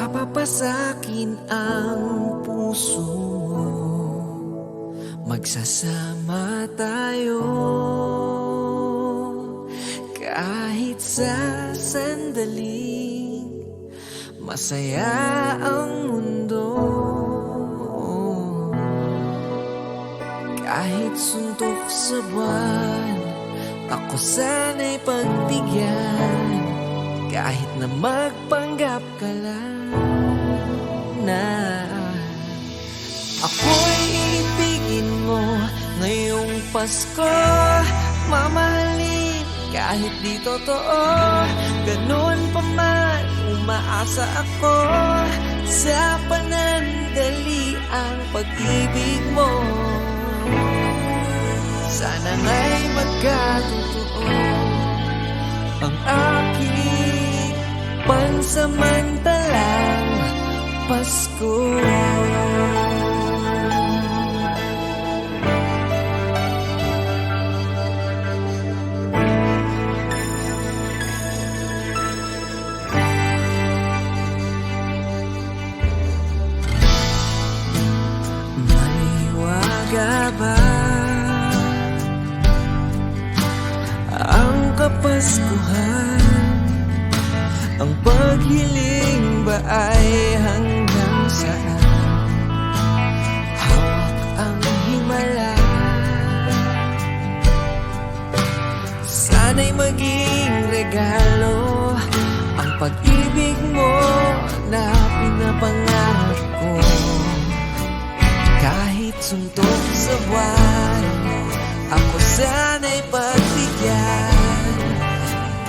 Mapapasakin ang puso mo, magsasama tayo kahit sa sandaling masaya ang mundo. Kahit suntok sa buwan, ako sana'y pagbigyan. Kahit na magpanggap ka lang na ako'y iibigin mo ngayong Pasko. Mamahalin kahit di totoo, ganun pa man umaasa ako sa panandali ang pag-ibig mo. Sana nga'y magkatotoo ang aking pansamantalang Pasko. Maliwaga ba ang Kapaskuhan? Ang paghiling ba ay hanggang saan? Hawak ang himala, sana'y maging regalo ang pag-ibig mo na pinapangarap ko. Kahit suntok sa buwan, ako sana'y pagbigyan.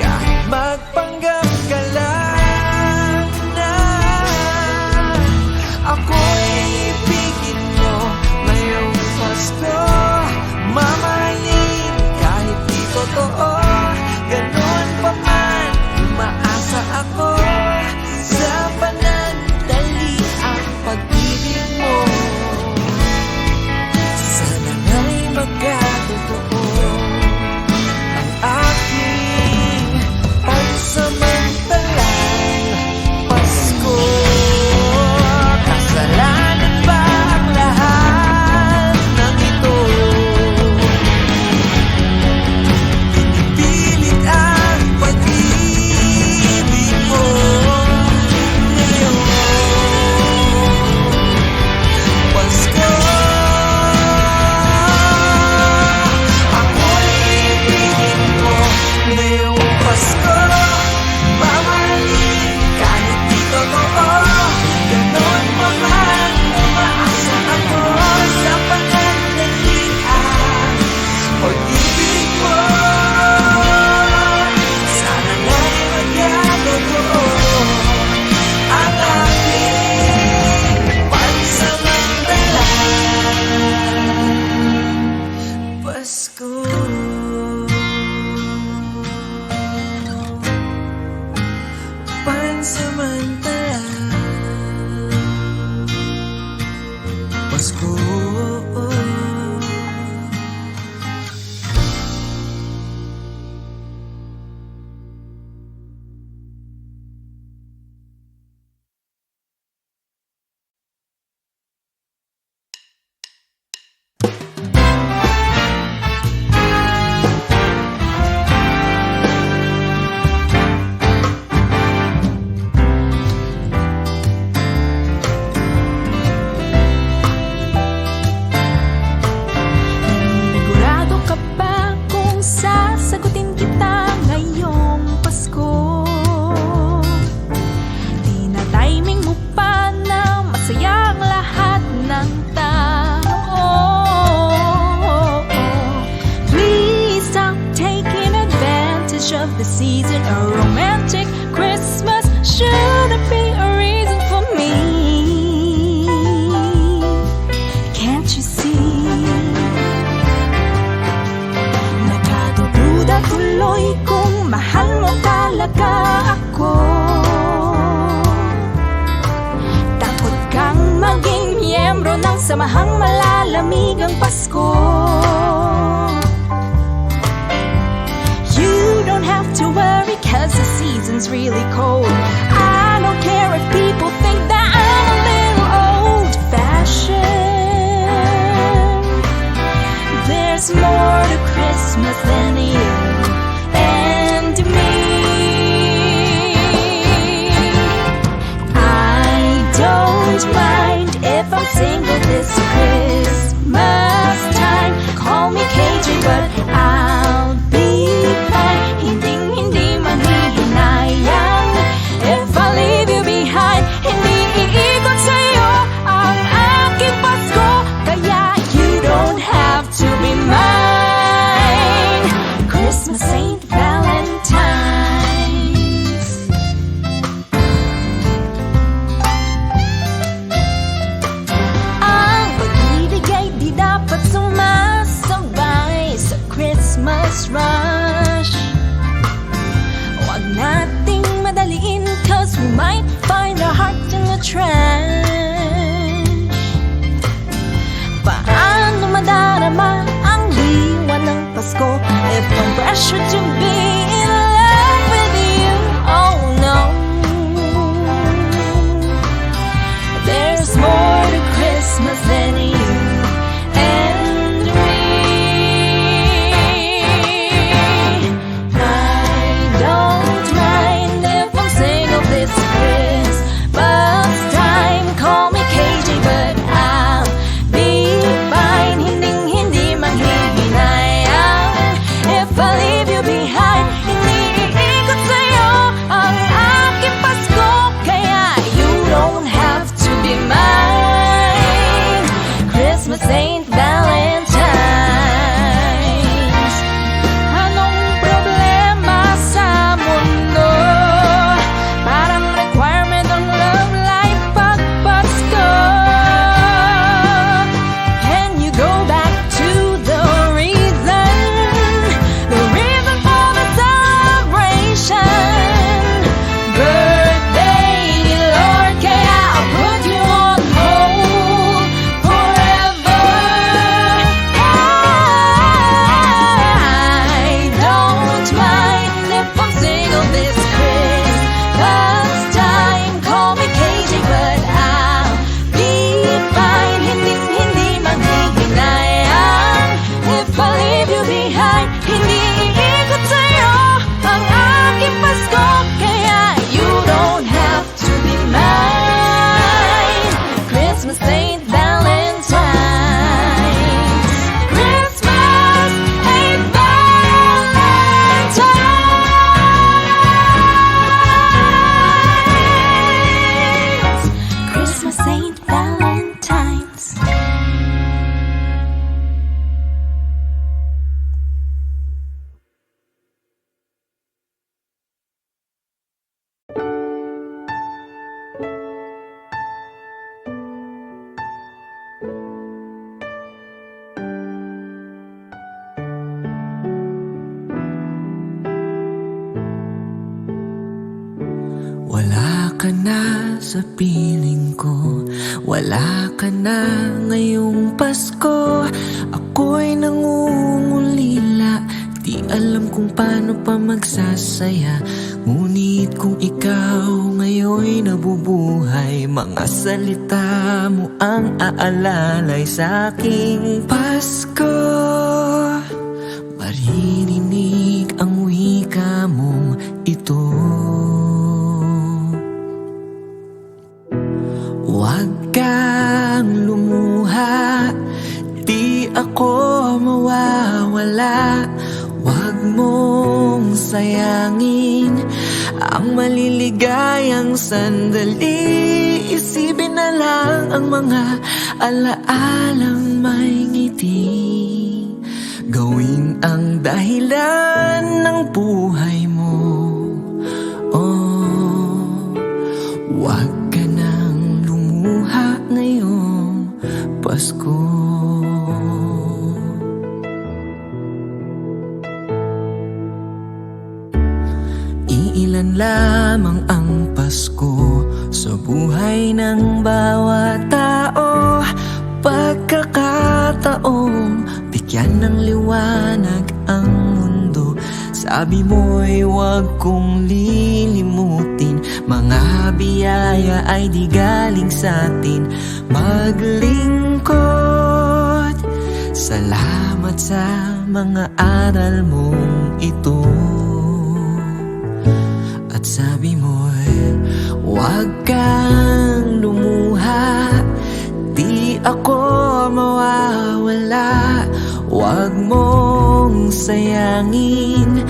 Kahit magpanggap ka lang na ako'y ibigin mo ngayong Pasko. Mamahalin kahit di totoo, ganun pa man umaasa ako sa panandali ang pag-ibig mo. Sana nga'y magkatotoo ang aking pansamantalang Pasko. Kasalanan ba ang lahat ng ito? Pinipilit ang pag-ibig mo ngayong Pasko. Ako'y ibigin mo ngayong Pasko. Mamahalin kahit di totoo, ganun pa man umaasa ako sa panandalian pag-ibig mo. Sana nga'y magkatotoo ang aking pansamantalang Pasko. Pansamantalang Pasko. Sigurado ka ba kung sasagutin kita ngayong Pasko? Tina-timing mo pa na masaya ang lahat ng tao. Please stop taking advantage of the season. A romantic Christmas shouldn't be a reason for me. Can't you see? Nagkatududa tuloy kung mahal mo talaga ako. Takot kang maging miyembro ng samahang malalamigang Pasko. You don't have to worry 'cause the season's really cold. I don't care if people think don't mind if I'm single this Christmas time. Call me cagey but I'll be fine. Hindi manghihinayang if I leave you behind. Hindi iikot sa'yo ang aking Pasko, kaya you don't have to be mine. Christmas ain't Valentine's. Ang pag-ibig ay di dapat sumasabay sa Christmas rush. Huwag nating madaliin, 'cause we might find our heart in the trash. Paano madarama ang diwa ng Pasko if I'm pressured to be in love with you? Oh no, there's more to Christmas than you and me. I don't mind if I'm single this Christmas time. Call me cagey but I'll be fine. Hindi manghihinayang if I leave you behind. Hindi iikot sa'yo ang aking Pasko, kaya you don't have to be mine. Christmas ain't Valentine's. Anong problema sa mundo? Parang requirement ng love life pag Pasko. Can you go back to the reason for the celebration? Birthday, Lord, kaya I'll put you on hold forever. I don't mind if I'm single this Christmas time. Call me cagey but I'll be fine. Hindi manghihinayang if I leave you behind. Hindi iikot sa'yo ang aking Pasko, kaya you don't have to be mine. Christmas ain't Valentine's. Christmas ain't Valentine's. Christmas ain't Valentine's. Wala ka na sa piling ko, wala ka na ngayong Pasko. Ako'y nangungulila, di alam kung paano pa magsasaya. Ngunit kung ikaw ngayon'y nabubuhay, mga salita mo ang aalalay sa aking Pasko. Maririnig ang wika mong ito. Huwag kang lumuha, di ako mawawala. Huwag mong sayangin ang maliligayang sandali. Isipin na lang ang mga alaalang may ngiti. Gawin ang dahilan ng buhay mo. Oh, huwag ka nang lumuha ngayong Pasko. Iilan lamang ang Pasko sa buhay ng bawat tao. Pagkakataong bigyan ng liwanag ang mundo. Sabi mo'y huwag kong lilimutin, mga biyaya ay di galing sa'tin. Maglingkod, salamat sa mga aral mong ito. At sabi mo'y huwag kang lumuha, ako mawawala. Huwag mong sayangin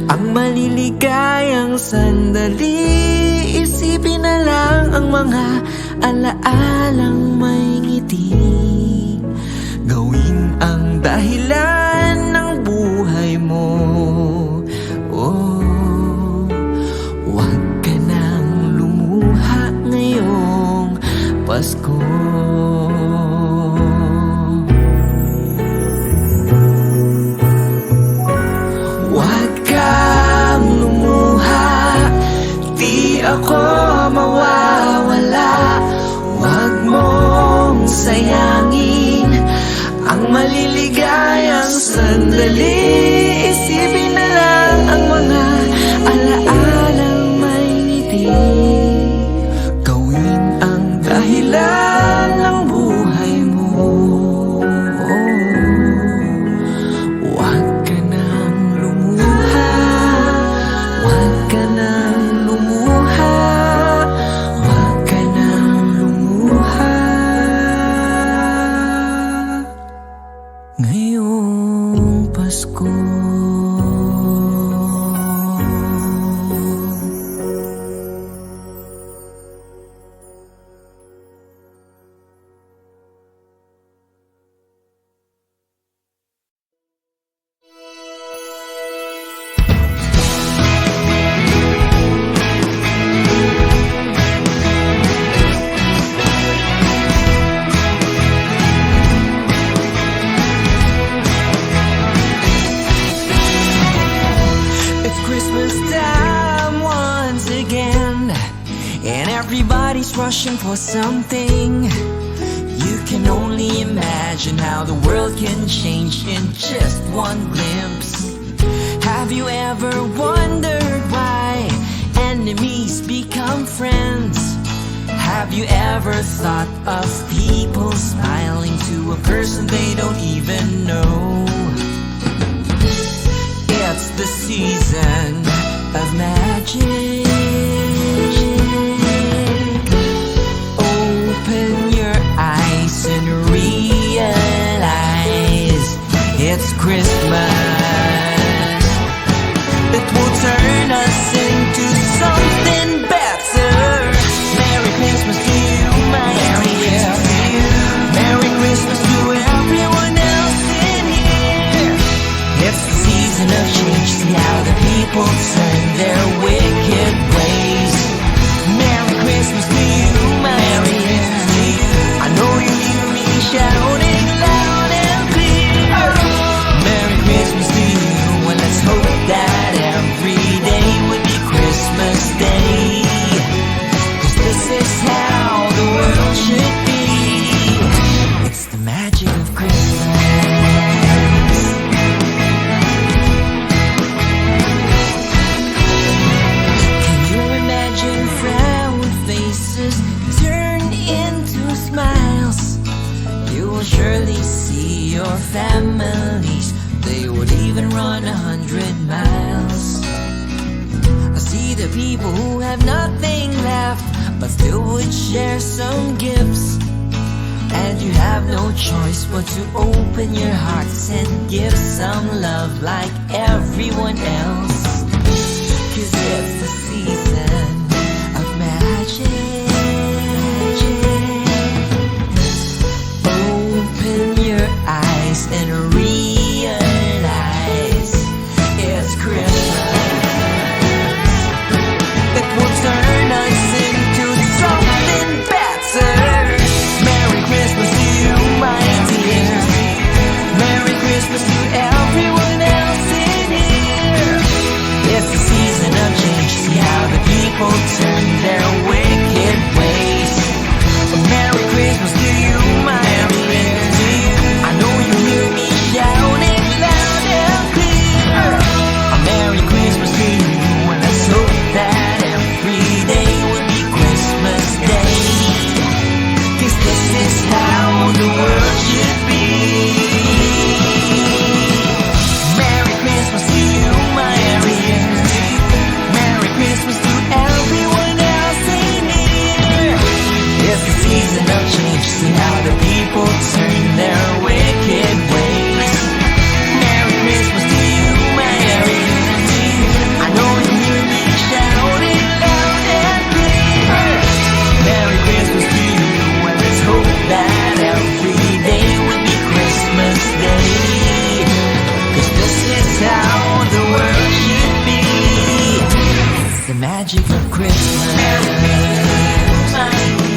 ang maliligayang sandali. Isipin na lang ang mga alaalang may ngiti. Gawin ang dahilan ng buhay mo. Oh, huwag ka nang lumuha ngayong Pasko. Huwag kang lumuha, di ako mawawala. Huwag mong sayangin ang maliligayang sandali. Isipin na lang ang mga alaalang may ngiti. Gawin ang dahilan ng buhay mo. Huwag ka nang lumuha, huwag ka nang lumuha, huwag ka nang lumuha ngayong Pasko. It's Christmas time once again, and everybody's rushing for something. You can only imagine how the world can change in just one glimpse. Have you ever wondered why enemies become friends? Have you ever thought of people smiling to a person they don't even know? It's the season of magic. Open your eyes and realize it's Christmas. It will turn us into something better. Merry Christmas to you, my dear. Merry Christmas to everyone else in here. It's the season of change. See how the people turn their wicked ways. Merry Christmas to you, my dear. I know you hear me shouting loud and clear. Merry Christmas to you, and let's hope that every day would be Christmas Day. 'Cause this is how the world should be. It's the magic of Christmas. Can you imagine frown faces turn into smiles? You will surely see your families. They would even run 100 miles. I see the people who have nothing left, but still would share some gifts. And you have no choice but to open your hearts and give some love like everyone else. 'Cause it's the season of magic. Open your eyes and realize it's Christmas. It will turn us into something better. Merry Christmas to you, my dear. Merry Christmas to everyone else in here. It's the season of change. See how the people turn their wicked See how the people turn their wicked ways. Merry Christmas to you, Merry Christmas to you. I know you hear me shouting loud and clear. Merry Christmas to you, and let's hope that every day will be Christmas Day. 'Cause this is how the world should be. It's the magic of Christmas.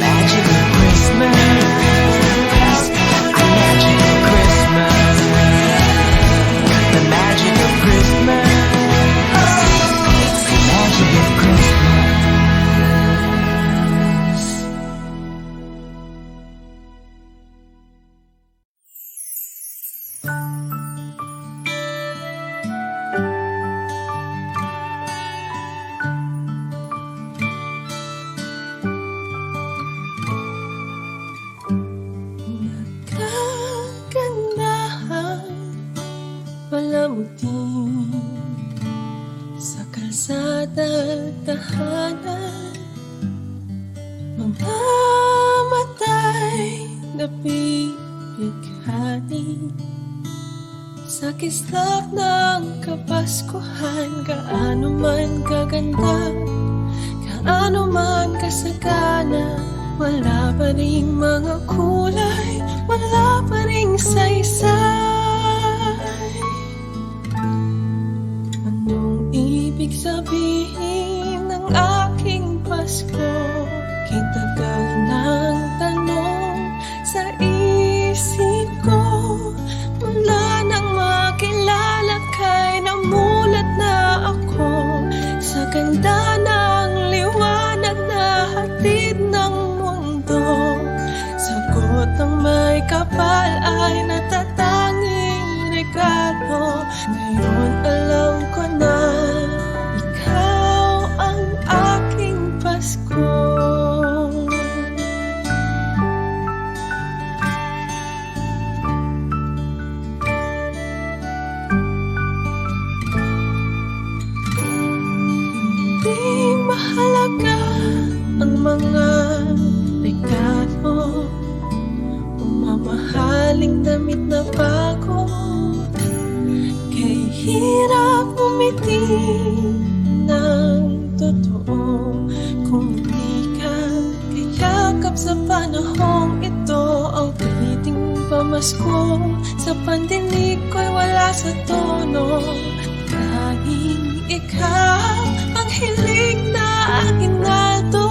Magic of Christmas. A magic of Christmas. The magic of Christmas. The magic of Christmas. Kagandahan, palamutin sa kalsada at tahanan. Mga matay na pipighati sa kislap ng Kapaskuhan. Gaano man kaganda, gaano man kasagana, wala pa ring mga kulay, wala pa ring saysay. Anong ibig sabihin ng aking Pasko? Kitagal ng tanong sa isip ko. Mula nang makilala kay namulat na ako sa ganda ng liwanag na hatid ng mundo. Sagot ng may kapal ay natatanging regalo. Ngayon alam ko na ikaw ang aking Pasko. Di mahalaga ang mga regalo o mamahaling damit na bago. Kay hirap umiti ng totoo kung hindi ka kayakap sa panahong ito. Ang piting pamasko sa pandinig ko'y wala sa tono. Tanging ikaw ang hiling na aginaldo.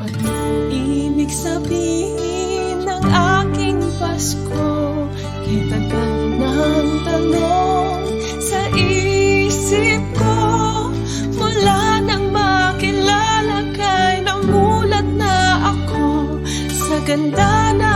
Anong ibig sabihin ng aking Pasko? Kitagal ng tanong sa isip ko. Mula nang makilala kay namulat na ako sa ganda na